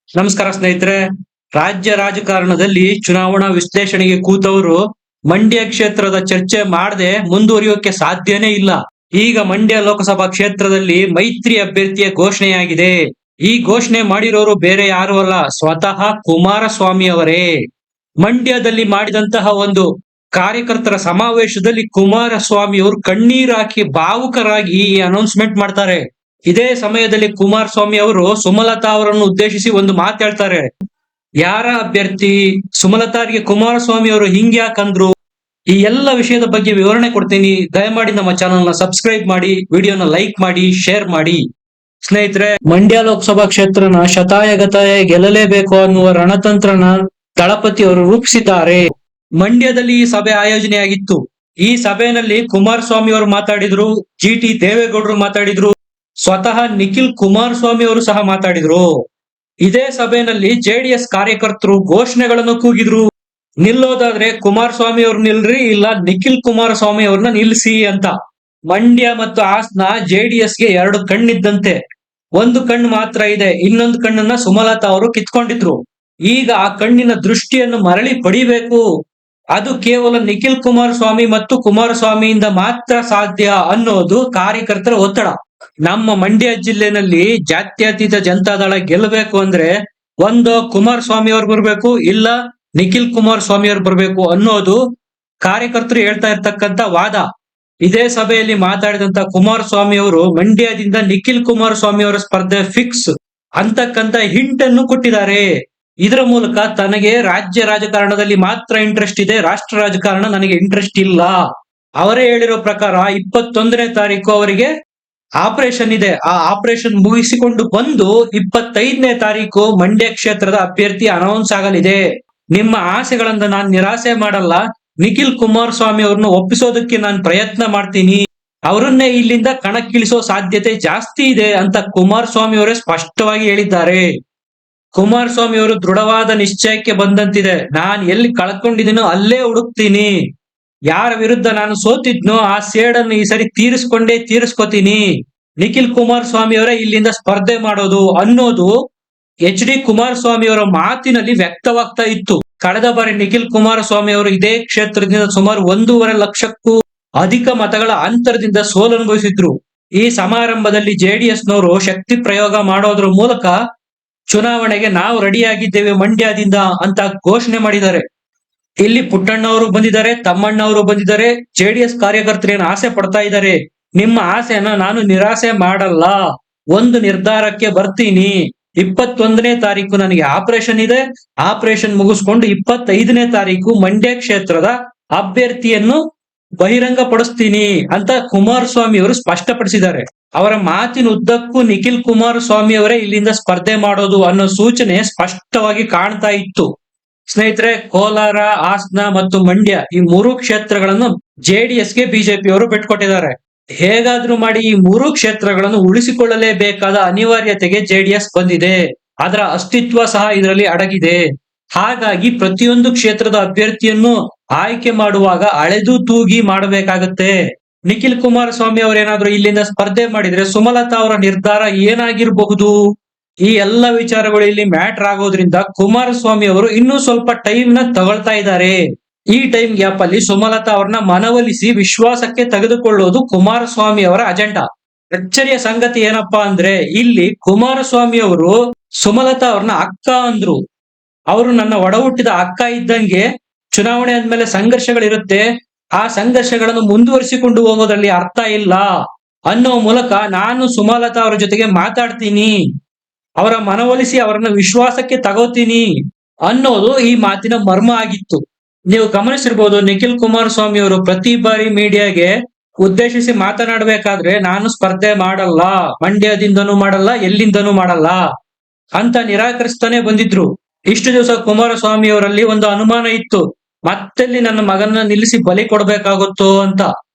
ನಮಸ್ಕಾರ ಸ್ನೇಹಿತರೆ. ರಾಜ್ಯ ರಾಜಕಾರಣದಲ್ಲಿ ಚುನಾವಣಾ ವಿಶ್ಲೇಷಣೆಗೆ ಕೂತವರು ಮಂಡ್ಯ ಕ್ಷೇತ್ರದ ಚರ್ಚೆ ಮಾಡದೆ ಮುಂದುವರಿಯೋಕೆ ಸಾಧ್ಯನೇ ಇಲ್ಲ. ಈಗ ಮಂಡ್ಯ ಲೋಕಸಭಾ ಕ್ಷೇತ್ರದಲ್ಲಿ ಮೈತ್ರಿ ಅಭ್ಯರ್ಥಿಯ ಘೋಷಣೆಯಾಗಿದೆ. ಈ ಘೋಷಣೆ ಮಾಡಿರೋರು ಬೇರೆ ಯಾರು ಅಲ್ಲ, ಸ್ವತಃ ಕುಮಾರಸ್ವಾಮಿ ಅವರೇ. ಮಂಡ್ಯದಲ್ಲಿ ಮಾಡಿದಂತಹ ಒಂದು ಕಾರ್ಯಕರ್ತರ ಸಮಾವೇಶದಲ್ಲಿ ಕುಮಾರಸ್ವಾಮಿ ಅವರು ಕಣ್ಣೀರ್ ಹಾಕಿ ಭಾವುಕರಾಗಿ ಈ ಅನೌನ್ಸ್ಮೆಂಟ್ ಮಾಡ್ತಾರೆ. ಇದೇ ಸಮಯದಲ್ಲಿ ಕುಮಾರಸ್ವಾಮಿ ಅವರು ಸುಮಲತಾ ಅವರನ್ನು ಉದ್ದೇಶಿಸಿ ಒಂದು ಮಾತು ಹೇಳ್ತಾರೆ. ಯಾರ ಅಭ್ಯರ್ಥಿ ಸುಮಲತಾರಿಗೆ ಕುಮಾರಸ್ವಾಮಿ ಅವರು ಹಿಂಗ್ ಯಾಕಂದ್ರು, ಈ ಎಲ್ಲ ವಿಷಯದ ಬಗ್ಗೆ ವಿವರಣೆ ಕೊಡ್ತೀನಿ. ದಯಮಾಡಿ ನಮ್ಮ ಚಾನೆಲ್ ನ ಸಬ್ಸ್ಕ್ರೈಬ್ ಮಾಡಿ, ವಿಡಿಯೋನ ಲೈಕ್ ಮಾಡಿ, ಶೇರ್ ಮಾಡಿ. ಸ್ನೇಹಿತರೆ, ಮಂಡ್ಯ ಲೋಕಸಭಾ ಕ್ಷೇತ್ರನ ಶತಾಯಗತಾಯ ಗೆಲ್ಲಲೇಬೇಕು ಅನ್ನುವ ರಣತಂತ್ರನ ದಳಪತಿ ಅವರು ರೂಪಿಸಿದ್ದಾರೆ. ಮಂಡ್ಯದಲ್ಲಿ ಈ ಸಭೆ ಆಯೋಜನೆಯಾಗಿತ್ತು. ಈ ಸಭೆಯಲ್ಲಿ ಕುಮಾರಸ್ವಾಮಿ ಅವರು ಮಾತಾಡಿದ್ರು, ಜಿಟಿ ದೇವೇಗೌಡರು ಮಾತಾಡಿದ್ರು, ಸ್ವತಃ ನಿಖಿಲ್ ಕುಮಾರಸ್ವಾಮಿ ಅವರು ಸಹ ಮಾತಾಡಿದ್ರು. ಇದೇ ಸಭೆಯಲ್ಲಿ ಜೆಡಿಎಸ್ ಕಾರ್ಯಕರ್ತರು ಘೋಷಣೆಗಳನ್ನು ಕೂಗಿದ್ರು. ನಿಲ್ಲೋದಾದ್ರೆ ಕುಮಾರಸ್ವಾಮಿ ಅವ್ರು ನಿಲ್ರಿ, ಇಲ್ಲ ನಿಖಿಲ್ ಕುಮಾರಸ್ವಾಮಿ ಅವ್ರನ್ನ ನಿಲ್ಲಿಸಿ ಅಂತ. ಮಂಡ್ಯ ಮತ್ತು ಹಾಸನ ಜೆಡಿಎಸ್ಗೆ ಎರಡು ಕಣ್ಣಿದ್ದಂತೆ. ಒಂದು ಕಣ್ಣು ಮಾತ್ರ ಇದೆ, ಇನ್ನೊಂದು ಕಣ್ಣನ್ನ ಸುಮಲತಾ ಅವರು ಕಿತ್ಕೊಂಡಿದ್ರು. ಈಗ ಆ ಕಣ್ಣಿನ ದೃಷ್ಟಿಯನ್ನು ಮರಳಿ ಪಡಿಬೇಕು. ಅದು ಕೇವಲ ನಿಖಿಲ್ ಕುಮಾರಸ್ವಾಮಿ ಮತ್ತು ಕುಮಾರಸ್ವಾಮಿಯಿಂದ ಮಾತ್ರ ಸಾಧ್ಯ ಅನ್ನೋದು ಕಾರ್ಯಕರ್ತರ ಒತ್ತಡ. ನಮ್ಮ ಮಂಡ್ಯ ಜಿಲ್ಲೆನಲ್ಲಿ ಜಾತ್ಯತೀತ ಜನತಾದಳ ಗೆಲ್ಲಬೇಕು ಅಂದ್ರೆ ಒಂದು ಕುಮಾರಸ್ವಾಮಿ ಅವ್ರು ಬರ್ಬೇಕು, ಇಲ್ಲ ನಿಖಿಲ್ ಕುಮಾರಸ್ವಾಮಿ ಅವ್ರು ಬರ್ಬೇಕು ಅನ್ನೋದು ಕಾರ್ಯಕರ್ತರು ಹೇಳ್ತಾ ಇರ್ತಕ್ಕಂತ ವಾದ. ಇದೇ ಸಭೆಯಲ್ಲಿ ಮಾತಾಡಿದಂತ ಕುಮಾರಸ್ವಾಮಿ ಅವರು ಮಂಡ್ಯದಿಂದ ನಿಖಿಲ್ ಕುಮಾರಸ್ವಾಮಿ ಅವರ ಸ್ಪರ್ಧೆ ಫಿಕ್ಸ್ ಅಂತಕ್ಕಂತ ಹಿಂಟ್ ಅನ್ನು ಕೊಟ್ಟಿದ್ದಾರೆ. ಇದರ ಮೂಲಕ ತನಗೆ ರಾಜ್ಯ ರಾಜಕಾರಣದಲ್ಲಿ ಮಾತ್ರ ಇಂಟ್ರೆಸ್ಟ್ ಇದೆ, ರಾಷ್ಟ್ರ ರಾಜಕಾರಣ ನನಗೆ ಇಂಟ್ರೆಸ್ಟ್ ಇಲ್ಲ. ಅವರೇ ಹೇಳಿರೋ ಪ್ರಕಾರ 21ನೇ ತಾರೀಕು ಅವರಿಗೆ ಆಪರೇಷನ್ ಇದೆ. ಆ ಆಪರೇಷನ್ ಮುಗಿಸಿಕೊಂಡು ಬಂದು 25ನೇ ತಾರೀಕು ಮಂಡ್ಯ ಕ್ಷೇತ್ರದ ಅಭ್ಯರ್ಥಿ ಅನೌನ್ಸ್ ಆಗಲಿದೆ. ನಿಮ್ಮ ಆಸೆಗಳನ್ನ ನಾನು ನಿರಾಸೆ ಮಾಡಲ್ಲ. ನಿಖಿಲ್ ಕುಮಾರಸ್ವಾಮಿ ಅವ್ರನ್ನ ಒಪ್ಪಿಸೋದಕ್ಕೆ ನಾನು ಪ್ರಯತ್ನ ಮಾಡ್ತೀನಿ. ಅವರನ್ನೇ ಇಲ್ಲಿಂದ ಕಣಕ್ಕಿಳಿಸೋ ಸಾಧ್ಯತೆ ಜಾಸ್ತಿ ಇದೆ ಅಂತ ಕುಮಾರಸ್ವಾಮಿ ಅವರೇ ಸ್ಪಷ್ಟವಾಗಿ ಹೇಳಿದ್ದಾರೆ. ಕುಮಾರಸ್ವಾಮಿ ಅವರು ದೃಢವಾದ ನಿಶ್ಚಯಕ್ಕೆ ಬಂದಂತಿದೆ. ನಾನು ಎಲ್ಲಿ ಕಳ್ಕೊಂಡಿದ್ದೀನೋ ಅಲ್ಲೇ ಹುಡುಕ್ತೀನಿ. ಯಾರ ವಿರುದ್ಧ ನಾನು ಸೋತಿದ್ನೋ ಆ ಸೇಡನ್ನು ಈ ಸರಿ ತೀರಿಸ್ಕೊತೀನಿ. ನಿಖಿಲ್ ಕುಮಾರಸ್ವಾಮಿ ಅವರೇ ಇಲ್ಲಿಂದ ಸ್ಪರ್ಧೆ ಮಾಡೋದು ಅನ್ನೋದು HD ಕುಮಾರಸ್ವಾಮಿ ಅವರ ಮಾತಿನಲ್ಲಿ ವ್ಯಕ್ತವಾಗ್ತಾ ಇತ್ತು. ಕಳೆದ ಬಾರಿ ನಿಖಿಲ್ ಕುಮಾರಸ್ವಾಮಿ ಅವರು ಇದೇ ಕ್ಷೇತ್ರದಿಂದ ಸುಮಾರು 1.5 ಲಕ್ಷಕ್ಕೂ ಅಧಿಕ ಮತಗಳ ಅಂತರದಿಂದ ಸೋಲನುಭವಿಸಿದ್ರು. ಈ ಸಮಾರಂಭದಲ್ಲಿ ಜೆಡಿಎಸ್ನವರು ಶಕ್ತಿ ಪ್ರಯೋಗ ಮಾಡೋದ್ರ ಮೂಲಕ ಚುನಾವಣೆಗೆ ನಾವು ರೆಡಿಯಾಗಿದ್ದೇವೆ ಮಂಡ್ಯದಿಂದ ಅಂತ ಘೋಷಣೆ ಮಾಡಿದ್ದಾರೆ. ಇಲ್ಲಿ ಪುಟ್ಟಣ್ಣ ಅವರು ಬಂದಿದ್ದಾರೆ, ತಮ್ಮಣ್ಣ ಅವರು ಬಂದಿದ್ದಾರೆ. ಜೆಡಿಎಸ್ ಕಾರ್ಯಕರ್ತರೇನು ಆಸೆ ಪಡ್ತಾ ಇದ್ದಾರೆ, ನಿಮ್ಮ ಆಸೆನ ನಾನು ನಿರಾಸೆ ಮಾಡಲ್ಲ, ಒಂದು ನಿರ್ಧಾರಕ್ಕೆ ಬರ್ತೀನಿ. 21ನೇ ತಾರೀಕು ನನಗೆ ಆಪರೇಷನ್ ಇದೆ. ಆಪರೇಷನ್ ಮುಗಿಸ್ಕೊಂಡು 25ನೇ ತಾರೀಕು ಮಂಡ್ಯ ಕ್ಷೇತ್ರದ ಅಭ್ಯರ್ಥಿಯನ್ನು ಬಹಿರಂಗ ಪಡಿಸ್ತೀನಿ ಅಂತ ಕುಮಾರಸ್ವಾಮಿ ಅವರು ಸ್ಪಷ್ಟಪಡಿಸಿದ್ದಾರೆ. ಅವರ ಮಾತಿನ ಉದ್ದಕ್ಕೂ ನಿಖಿಲ್ ಕುಮಾರಸ್ವಾಮಿ ಅವರೇ ಇಲ್ಲಿಂದ ಸ್ಪರ್ಧೆ ಮಾಡೋದು ಅನ್ನೋ ಸೂಚನೆ ಸ್ಪಷ್ಟವಾಗಿ ಕಾಣ್ತಾ ಇತ್ತು. ಸ್ನೇಹಿತರೆ, ಕೋಲಾರ, ಹಾಸನ ಮತ್ತು ಮಂಡ್ಯ ಈ 3 ಕ್ಷೇತ್ರಗಳನ್ನು ಜೆಡಿಎಸ್ಗೆ ಬಿಜೆಪಿ ಅವರು ಬಿಟ್ಕೊಟ್ಟಿದ್ದಾರೆ. ಹೇಗಾದ್ರೂ ಮಾಡಿ ಈ 3 ಕ್ಷೇತ್ರಗಳನ್ನು ಉಳಿಸಿಕೊಳ್ಳಲೇಬೇಕಾದ ಅನಿವಾರ್ಯತೆಗೆ ಜೆಡಿಎಸ್ ಬಂದಿದೆ. ಅದರ ಅಸ್ತಿತ್ವ ಸಹ ಇದರಲ್ಲಿ ಅಡಗಿದೆ. ಹಾಗಾಗಿ ಪ್ರತಿಯೊಂದು ಕ್ಷೇತ್ರದ ಅಭ್ಯರ್ಥಿಯನ್ನು ಆಯ್ಕೆ ಮಾಡುವಾಗ ಅಳೆದು ತೂಗಿ ಮಾಡಬೇಕಾಗತ್ತೆ. ನಿಖಿಲ್ ಕುಮಾರಸ್ವಾಮಿ ಅವರೇನಾದ್ರೂ ಇಲ್ಲಿಂದ ಸ್ಪರ್ಧೆ ಮಾಡಿದ್ರೆ ಸುಮಲತಾ ಅವರ ನಿರ್ಧಾರ ಏನಾಗಿರಬಹುದು? ಈ ಎಲ್ಲ ವಿಚಾರಗಳು ಇಲ್ಲಿ ಮ್ಯಾಟರ್ ಆಗೋದ್ರಿಂದ ಕುಮಾರಸ್ವಾಮಿ ಅವರು ಇನ್ನೂ ಸ್ವಲ್ಪ ಟೈಮ್ ನ ತಗೊಳ್ತಾ ಇದ್ದಾರೆ. ಈ ಟೈಮ್ ಗ್ಯಾಪ್ ಅಲ್ಲಿ ಸುಮಲತಾ ಅವ್ರನ್ನ ಮನವೊಲಿಸಿ ವಿಶ್ವಾಸಕ್ಕೆ ತೆಗೆದುಕೊಳ್ಳೋದು ಕುಮಾರಸ್ವಾಮಿ ಅವರ ಅಜೆಂಡಾ. ಅಚ್ಚರಿಯ ಸಂಗತಿ ಏನಪ್ಪಾ ಅಂದ್ರೆ, ಇಲ್ಲಿ ಕುಮಾರಸ್ವಾಮಿ ಅವರು ಸುಮಲತಾ ಅವ್ರನ್ನ ಅಕ್ಕ ಅಂದ್ರು. ಅವರು ನನ್ನ ಒಡ ಹುಟ್ಟಿದ ಅಕ್ಕ ಇದ್ದಂಗೆ. ಚುನಾವಣೆ ಆದ್ಮೇಲೆ ಸಂಘರ್ಷಗಳಿರುತ್ತೆ, ಆ ಸಂಘರ್ಷಗಳನ್ನು ಮುಂದುವರಿಸಿಕೊಂಡು ಹೋಗೋದ್ರಲ್ಲಿ ಅರ್ಥ ಇಲ್ಲ ಅನ್ನೋ ಮೂಲಕ ನಾನು ಸುಮಲತಾ ಅವರ ಜೊತೆಗೆ ಮಾತಾಡ್ತೀನಿ, ಅವರ ಮನವೊಲಿಸಿ ಅವರನ್ನ ವಿಶ್ವಾಸಕ್ಕೆ ತಗೋತೀನಿ ಅನ್ನೋದು ಈ ಮಾತಿನ ಮರ್ಮ ಆಗಿತ್ತು. ನೀವು ಗಮನಿಸಿರ್ಬೋದು, ನಿಖಿಲ್ ಕುಮಾರಸ್ವಾಮಿ ಅವರು ಪ್ರತಿ ಬಾರಿ ಮೀಡಿಯಾಗೆ ಉದ್ದೇಶಿಸಿ ಮಾತನಾಡಬೇಕಾದ್ರೆ ನಾನು ಸ್ಪರ್ಧೆ ಮಾಡಲ್ಲ, ಮಂಡ್ಯದಿಂದನೂ ಮಾಡಲ್ಲ, ಎಲ್ಲಿಂದನೂ ಮಾಡಲ್ಲ ಅಂತ ನಿರಾಕರಿಸ್ತಾನೆ ಬಂದಿದ್ರು. ಇಷ್ಟು ದಿವಸ ಕುಮಾರಸ್ವಾಮಿ ಅವರಲ್ಲಿ ಒಂದು ಅನುಮಾನ ಇತ್ತು, ಮತ್ತೆಲ್ಲಿ ನನ್ನ ಮಗನ ನಿಲ್ಲಿಸಿ ಬಲಿ ಕೊಡ್ಬೇಕಾಗುತ್ತೋ ಅಂತ.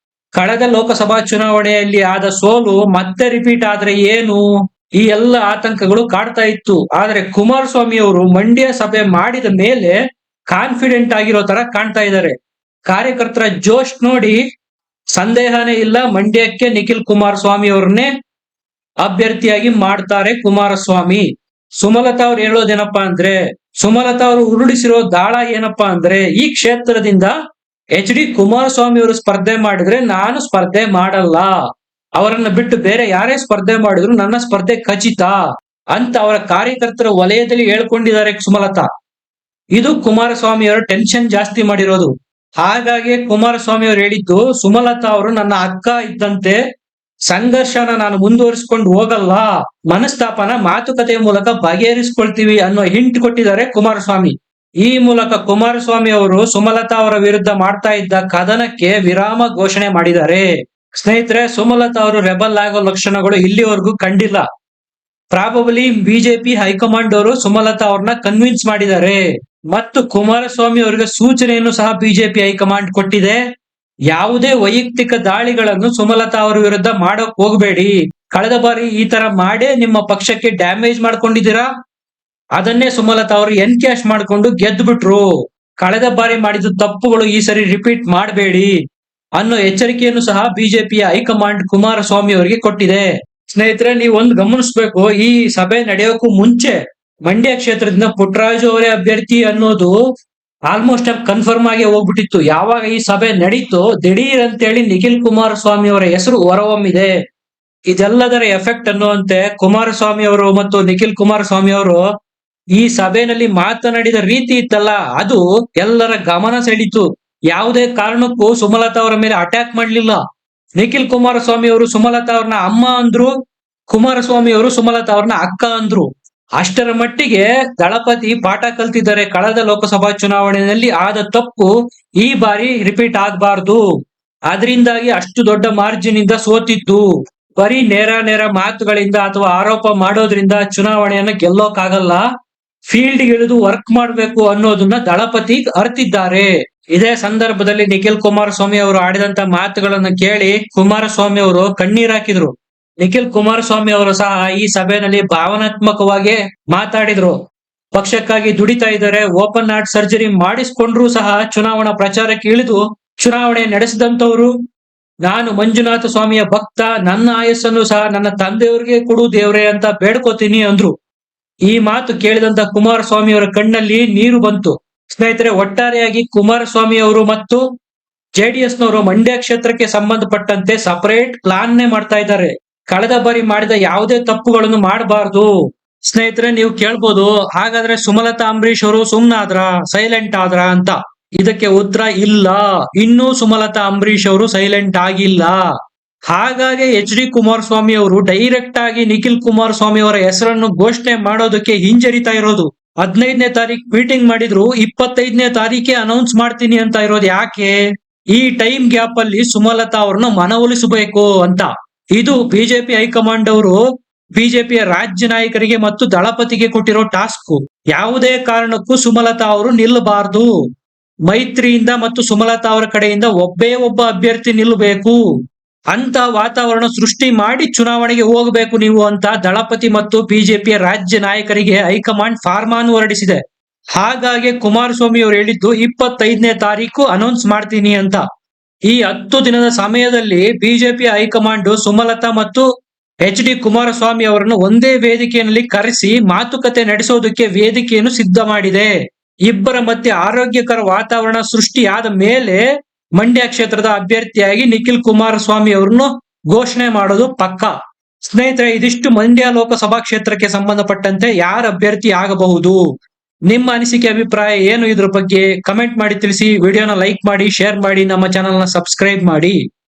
ಕಳೆದ ಲೋಕಸಭಾ ಚುನಾವಣೆಯಲ್ಲಿ ಆದ ಸೋಲು ಮತ್ತೆ ರಿಪೀಟ್ ಆದ್ರೆ ಏನು, ಈ ಎಲ್ಲ ಆತಂಕಗಳು ಕಾಡ್ತಾ ಇತ್ತು. ಆದ್ರೆ ಕುಮಾರಸ್ವಾಮಿ ಅವರು ಮಂಡ್ಯ ಸಭೆ ಮಾಡಿದ ಮೇಲೆ ಕಾನ್ಫಿಡೆಂಟ್ ಆಗಿರೋ ತರ ಕಾಣ್ತಾ ಇದ್ದಾರೆ. ಕಾರ್ಯಕರ್ತರ ಜೋಶ್ ನೋಡಿ ಸಂದೇಹನೇ ಇಲ್ಲ, ಮಂಡ್ಯಕ್ಕೆ ನಿಖಿಲ್ ಕುಮಾರಸ್ವಾಮಿ ಅವ್ರನ್ನೇ ಅಭ್ಯರ್ಥಿಯಾಗಿ ಮಾಡ್ತಾರೆ ಕುಮಾರಸ್ವಾಮಿ. ಸುಮಲತಾ ಅವ್ರು ಹೇಳೋದೇನಪ್ಪಾ ಅಂದ್ರೆ, ಸುಮಲತಾ ಅವರು ಉರುಳಿಸಿರೋ ದಾಳ ಏನಪ್ಪಾ ಅಂದ್ರೆ, ಈ ಕ್ಷೇತ್ರದಿಂದ ಎಚ್ ಡಿ ಕುಮಾರಸ್ವಾಮಿ ಅವರು ಸ್ಪರ್ಧೆ ಮಾಡಿದ್ರೆ ನಾನು ಸ್ಪರ್ಧೆ ಮಾಡಲ್ಲ, ಅವರನ್ನ ಬಿಟ್ಟು ಬೇರೆ ಯಾರೇ ಸ್ಪರ್ಧೆ ಮಾಡಿದ್ರು ನನ್ನ ಸ್ಪರ್ಧೆ ಖಚಿತ ಅಂತ ಅವರ ಕಾರ್ಯಕರ್ತರ ವಲಯದಲ್ಲಿ ಹೇಳ್ಕೊಂಡಿದ್ದಾರೆ ಸುಮಲತಾ. ಇದು ಕುಮಾರಸ್ವಾಮಿ ಅವರ ಟೆನ್ಷನ್ ಜಾಸ್ತಿ ಮಾಡಿರೋದು. ಹಾಗಾಗಿ ಕುಮಾರಸ್ವಾಮಿ ಅವರು ಹೇಳಿದ್ದು, ಸುಮಲತಾ ಅವರು ನನ್ನ ಅಕ್ಕ ಇದ್ದಂತೆ, ಸಂಘರ್ಷನ ನಾನು ಮುಂದುವರಿಸಿಕೊಂಡು ಹೋಗಲ್ಲ, ಮನಸ್ತಾಪನ ಮಾತುಕತೆಯ ಮೂಲಕ ಬಗೆಹರಿಸಿಕೊಳ್ತೀವಿ ಅನ್ನೋ ಹಿಂಟ್ ಕೊಟ್ಟಿದ್ದಾರೆ ಕುಮಾರಸ್ವಾಮಿ. ಈ ಮೂಲಕ ಕುಮಾರಸ್ವಾಮಿ ಅವರು ಸುಮಲತಾ ಅವರ ವಿರುದ್ಧ ಮಾಡ್ತಾ ಇದ್ದ ಕದನಕ್ಕೆ ವಿರಾಮ ಘೋಷಣೆ ಮಾಡಿದ್ದಾರೆ. ಸ್ನೇಹಿತರೆ, ಸುಮಲತಾ ಅವರು ರೆಬಲ್ ಆಗೋ ಲಕ್ಷಣಗಳು ಇಲ್ಲಿವರೆಗೂ ಕಂಡಿಲ್ಲ. ಪ್ರಾಬಬಲಿ ಬಿಜೆಪಿ ಹೈಕಮಾಂಡ್ ಅವರು ಸುಮಲತಾ ಅವ್ರನ್ನ ಕನ್ವಿನ್ಸ್ ಮಾಡಿದ್ದಾರೆ ಮತ್ತು ಕುಮಾರಸ್ವಾಮಿ ಅವರಿಗೆ ಸೂಚನೆಯನ್ನು ಸಹ ಬಿಜೆಪಿ ಹೈಕಮಾಂಡ್ ಕೊಟ್ಟಿದೆ. ಯಾವುದೇ ವೈಯಕ್ತಿಕ ದಾಳಿಗಳನ್ನು ಸುಮಲತಾ ಅವರ ವಿರುದ್ಧ ಮಾಡೋಕ್ ಹೋಗಬೇಡಿ, ಕಳೆದ ಬಾರಿ ಈ ತರ ಮಾಡೇ ನಿಮ್ಮ ಪಕ್ಷಕ್ಕೆ ಡ್ಯಾಮೇಜ್ ಮಾಡ್ಕೊಂಡಿದ್ದೀರಾ, ಅದನ್ನೇ ಸುಮಲತಾ ಅವರು ಎನ್ಕ್ಯಾಶ್ ಮಾಡ್ಕೊಂಡು ಗೆದ್ದು ಬಿಟ್ರು, ಕಳೆದ ಬಾರಿ ಮಾಡಿದ ತಪ್ಪುಗಳು ಈ ಸರಿ ರಿಪೀಟ್ ಮಾಡಬೇಡಿ ಅನ್ನೋ ಎಚ್ಚರಿಕೆಯನ್ನು ಸಹ ಬಿಜೆಪಿಯ ಹೈಕಮಾಂಡ್ ಕುಮಾರಸ್ವಾಮಿ ಅವರಿಗೆ ಕೊಟ್ಟಿದೆ. ಸ್ನೇಹಿತರೆ, ನೀವು ಒಂದು ಗಮನಿಸಬೇಕು, ಈ ಸಭೆ ನಡೆಯೋಕ್ಕೂ ಮುಂಚೆ ಮಂಡ್ಯ ಕ್ಷೇತ್ರದಿಂದ ಪುಟ್ಟರಾಜು ಅವರೇ ಅಭ್ಯರ್ಥಿ ಅನ್ನೋದು ಆಲ್ಮೋಸ್ಟ್ ಕನ್ಫರ್ಮ್ ಆಗಿ ಹೋಗ್ಬಿಟ್ಟಿತ್ತು. ಯಾವಾಗ ಈ ಸಭೆ ನಡೀತೋ ದಿಢೀರ್ ಅಂತೇಳಿ ನಿಖಿಲ್ ಕುಮಾರಸ್ವಾಮಿ ಅವರ ಹೆಸರು ಹೊರಹೊಮ್ಮಿದೆ. ಇದೆಲ್ಲದರ ಎಫೆಕ್ಟ್ ಅನ್ನುವಂತೆ ಕುಮಾರಸ್ವಾಮಿ ಅವರು ಮತ್ತು ನಿಖಿಲ್ ಕುಮಾರಸ್ವಾಮಿ ಅವರು ಈ ಸಭೆಯಲ್ಲಿ ಮಾತನಾಡಿದ ರೀತಿ ಇತ್ತಲ್ಲ, ಅದು ಎಲ್ಲರ ಗಮನ ಸೆಳೀತು. ಯಾವುದೇ ಕಾರಣಕ್ಕೂ ಸುಮಲತಾ ಅವರ ಮೇಲೆ ಅಟ್ಯಾಕ್ ಮಾಡಲಿಲ್ಲ. ನಿಖಿಲ್ ಕುಮಾರಸ್ವಾಮಿ ಅವರು ಸುಮಲತಾ ಅವ್ರನ್ನ ಅಮ್ಮ ಅಂದ್ರು, ಕುಮಾರಸ್ವಾಮಿ ಅವರು ಸುಮಲತಾ ಅವ್ರನ್ನ ಅಕ್ಕ ಅಂದ್ರು. ಅಷ್ಟರ ಮಟ್ಟಿಗೆ ದಳಪತಿ ಪಾಠ ಕಲ್ತಿದ್ದಾರೆ. ಕಳೆದ ಲೋಕಸಭಾ ಚುನಾವಣೆಯಲ್ಲಿ ಆದ ತಪ್ಪು ಈ ಬಾರಿ ರಿಪೀಟ್ ಆಗಬಾರ್ದು, ಅದರಿಂದಾಗಿ ಅಷ್ಟು ದೊಡ್ಡ ಮಾರ್ಜಿನ್ ಇಂದ ಸೋತಿದ್ದು. ಬರೀ ನೇರ ಮಾತುಗಳಿಂದ ಅಥವಾ ಆರೋಪ ಮಾಡೋದ್ರಿಂದ ಚುನಾವಣೆಯನ್ನ ಗೆಲ್ಲೋಕಾಗಲ್ಲ, ಫೀಲ್ಡ್ ಇಳಿದು ವರ್ಕ್ ಮಾಡಬೇಕು ಅನ್ನೋದನ್ನ ದಳಪತಿ ಅರ್ತಿದ್ದಾರೆ. ಇದೇ ಸಂದರ್ಭದಲ್ಲಿ ನಿಖಿಲ್ ಕುಮಾರಸ್ವಾಮಿ ಅವರು ಆಡಿದಂತ ಮಾತುಗಳನ್ನ ಕೇಳಿ ಕುಮಾರಸ್ವಾಮಿ ಅವರು ಕಣ್ಣೀರ್ ಹಾಕಿದ್ರು. ನಿಖಿಲ್ ಕುಮಾರಸ್ವಾಮಿ ಅವರು ಸಹ ಈ ಸಭೆಯಲ್ಲಿ ಭಾವನಾತ್ಮಕವಾಗಿ ಮಾತಾಡಿದ್ರು. ಪಕ್ಷಕ್ಕಾಗಿ ದುಡಿತಾ ಇದ್ದಾರೆ, ಓಪನ್ ಹಾರ್ಟ್ ಸರ್ಜರಿ ಮಾಡಿಸ್ಕೊಂಡ್ರು ಸಹ ಚುನಾವಣಾ ಪ್ರಚಾರಕ್ಕೆ ಇಳಿದು ಚುನಾವಣೆ ನಡೆಸಿದಂತವ್ರು. ನಾನು ಮಂಜುನಾಥ ಸ್ವಾಮಿಯ ಭಕ್ತ, ನನ್ನ ಆಯಸ್ಸನ್ನು ಸಹ ನನ್ನ ತಂದೆಯವ್ರಿಗೆ ಕೊಡು ದೇವ್ರೆ ಅಂತ ಬೇಡ್ಕೋತೀನಿ ಅಂದ್ರು. ಈ ಮಾತು ಕೇಳಿದಂತ ಕುಮಾರಸ್ವಾಮಿ ಅವರ ಕಣ್ಣಲ್ಲಿ ನೀರು ಬಂತು. ಸ್ನೇಹಿತರೆ, ಒಟ್ಟಾರೆಯಾಗಿ ಕುಮಾರಸ್ವಾಮಿ ಅವರು ಮತ್ತು ಜೆಡಿಎಸ್ ನವರು ಮಂಡ್ಯ ಕ್ಷೇತ್ರಕ್ಕೆ ಸಂಬಂಧಪಟ್ಟಂತೆ ಸಪರೇಟ್ ಪ್ಲಾನ್ ಮಾಡ್ತಾ ಇದ್ದಾರೆ. ಕಳೆದ ಬಾರಿ ಮಾಡಿದ ಯಾವುದೇ ತಪ್ಪುಗಳನ್ನು ಮಾಡಬಾರ್ದು. ಸ್ನೇಹಿತರೆ, ನೀವು ಕೇಳ್ಬೋದು, ಹಾಗಾದ್ರೆ ಸುಮಲತಾ ಅಂಬರೀಶ್ ಅವರು ಸುಮ್ನಾದ್ರ, ಸೈಲೆಂಟ್ ಆದ್ರ ಅಂತ. ಇದಕ್ಕೆ ಉತ್ತರ ಇಲ್ಲ, ಇನ್ನೂ ಸುಮಲತಾ ಅಂಬರೀಶ್ ಅವರು ಸೈಲೆಂಟ್ ಆಗಿಲ್ಲ. ಹಾಗಾಗಿ ಎಚ್ ಡಿ ಕುಮಾರಸ್ವಾಮಿ ಅವರು ಡೈರೆಕ್ಟ್ ಆಗಿ ನಿಖಿಲ್ ಕುಮಾರಸ್ವಾಮಿ ಅವರ ಹೆಸರನ್ನು ಘೋಷಣೆ ಮಾಡೋದಕ್ಕೆ ಹಿಂಜರಿತಾ ಇರೋದು. 15ನೇ ತಾರೀಕು ಮೀಟಿಂಗ್ ಮಾಡಿದ್ರು, 25ನೇ ತಾರೀಕೆ ಅನೌನ್ಸ್ ಮಾಡ್ತೀನಿ ಅಂತ ಇರೋದು ಯಾಕೆ? ಈ ಟೈಮ್ ಗ್ಯಾಪ್ ಅಲ್ಲಿ ಸುಮಲತಾ ಅವ್ರನ್ನ ಮನವೊಲಿಸಬೇಕು ಅಂತ. ಇದು ಬಿಜೆಪಿ ಹೈಕಮಾಂಡ್ ಅವರು ಬಿಜೆಪಿಯ ರಾಜ್ಯ ನಾಯಕರಿಗೆ ಮತ್ತು ದಳಪತಿಗೆ ಕೊಟ್ಟಿರೋ ಟಾಸ್ಕ್. ಯಾವುದೇ ಕಾರಣಕ್ಕೂ ಸುಮಲತಾ ಅವರು ನಿಲ್ಲಬಾರದು, ಮೈತ್ರಿಯಿಂದ ಮತ್ತು ಸುಮಲತಾ ಅವರ ಕಡೆಯಿಂದ ಒಬ್ಬ ಅಭ್ಯರ್ಥಿ ನಿಲ್ಲಬೇಕು ಅಂತ ವಾತಾವರಣ ಸೃಷ್ಟಿ ಮಾಡಿ ಚುನಾವಣೆಗೆ ಹೋಗಬೇಕು ನೀವು ಅಂತ ದಳಪತಿ ಮತ್ತು ಬಿಜೆಪಿಯ ರಾಜ್ಯ ನಾಯಕರಿಗೆ ಹೈಕಮಾಂಡ್ ಫಾರ್ಮಾನ್ ಹೊರಡಿಸಿದೆ. ಹಾಗಾಗಿ ಕುಮಾರಸ್ವಾಮಿ ಅವರು ಹೇಳಿದ್ದು 25ನೇ ತಾರೀಕು ಅನೌನ್ಸ್ ಮಾಡ್ತೀನಿ ಅಂತ. ಈ 10 ದಿನದ ಸಮಯದಲ್ಲಿ ಬಿಜೆಪಿ ಹೈಕಮಾಂಡ್ ಸುಮಲತಾ ಮತ್ತು ಎಚ್ ಡಿ ಕುಮಾರಸ್ವಾಮಿ ಅವರನ್ನು ಒಂದೇ ವೇದಿಕೆಯಲ್ಲಿ ಕರೆಸಿ ಮಾತುಕತೆ ನಡೆಸೋದಕ್ಕೆ ವೇದಿಕೆಯನ್ನು ಸಿದ್ಧ ಮಾಡಿದೆ. ಇಬ್ಬರ ಮಧ್ಯೆ ಆರೋಗ್ಯಕರ ವಾತಾವರಣ ಸೃಷ್ಟಿಯಾದ ಮೇಲೆ ಮಂಡ್ಯ ಕ್ಷೇತ್ರದ ಅಭ್ಯರ್ಥಿಯಾಗಿ ನಿಖಿಲ್ ಕುಮಾರಸ್ವಾಮಿ ಅವರನ್ನು ಘೋಷಣೆ ಮಾಡೋದು ಪಕ್ಕ. ಸ್ನೇಹಿತರೆ, ಇದಿಷ್ಟು ಮಂಡ್ಯ ಲೋಕಸಭಾ ಕ್ಷೇತ್ರಕ್ಕೆ ಸಂಬಂಧಪಟ್ಟಂತೆ ಯಾರು ಅಭ್ಯರ್ಥಿ ಆಗಬಹುದು, ನಿಮ್ಮ ಅನಿಸಿಕೆ ಅಭಿಪ್ರಾಯ ಏನು ಇದ್ರ ಬಗ್ಗೆ ಕಮೆಂಟ್ ಮಾಡಿ ತಿಳಿಸಿ. ವಿಡಿಯೋನ ಲೈಕ್ ಮಾಡಿ, ಶೇರ್ ಮಾಡಿ, ನಮ್ಮ ಚಾನೆಲ್ ನ ಸಬ್ಸ್ಕ್ರೈಬ್ ಮಾಡಿ.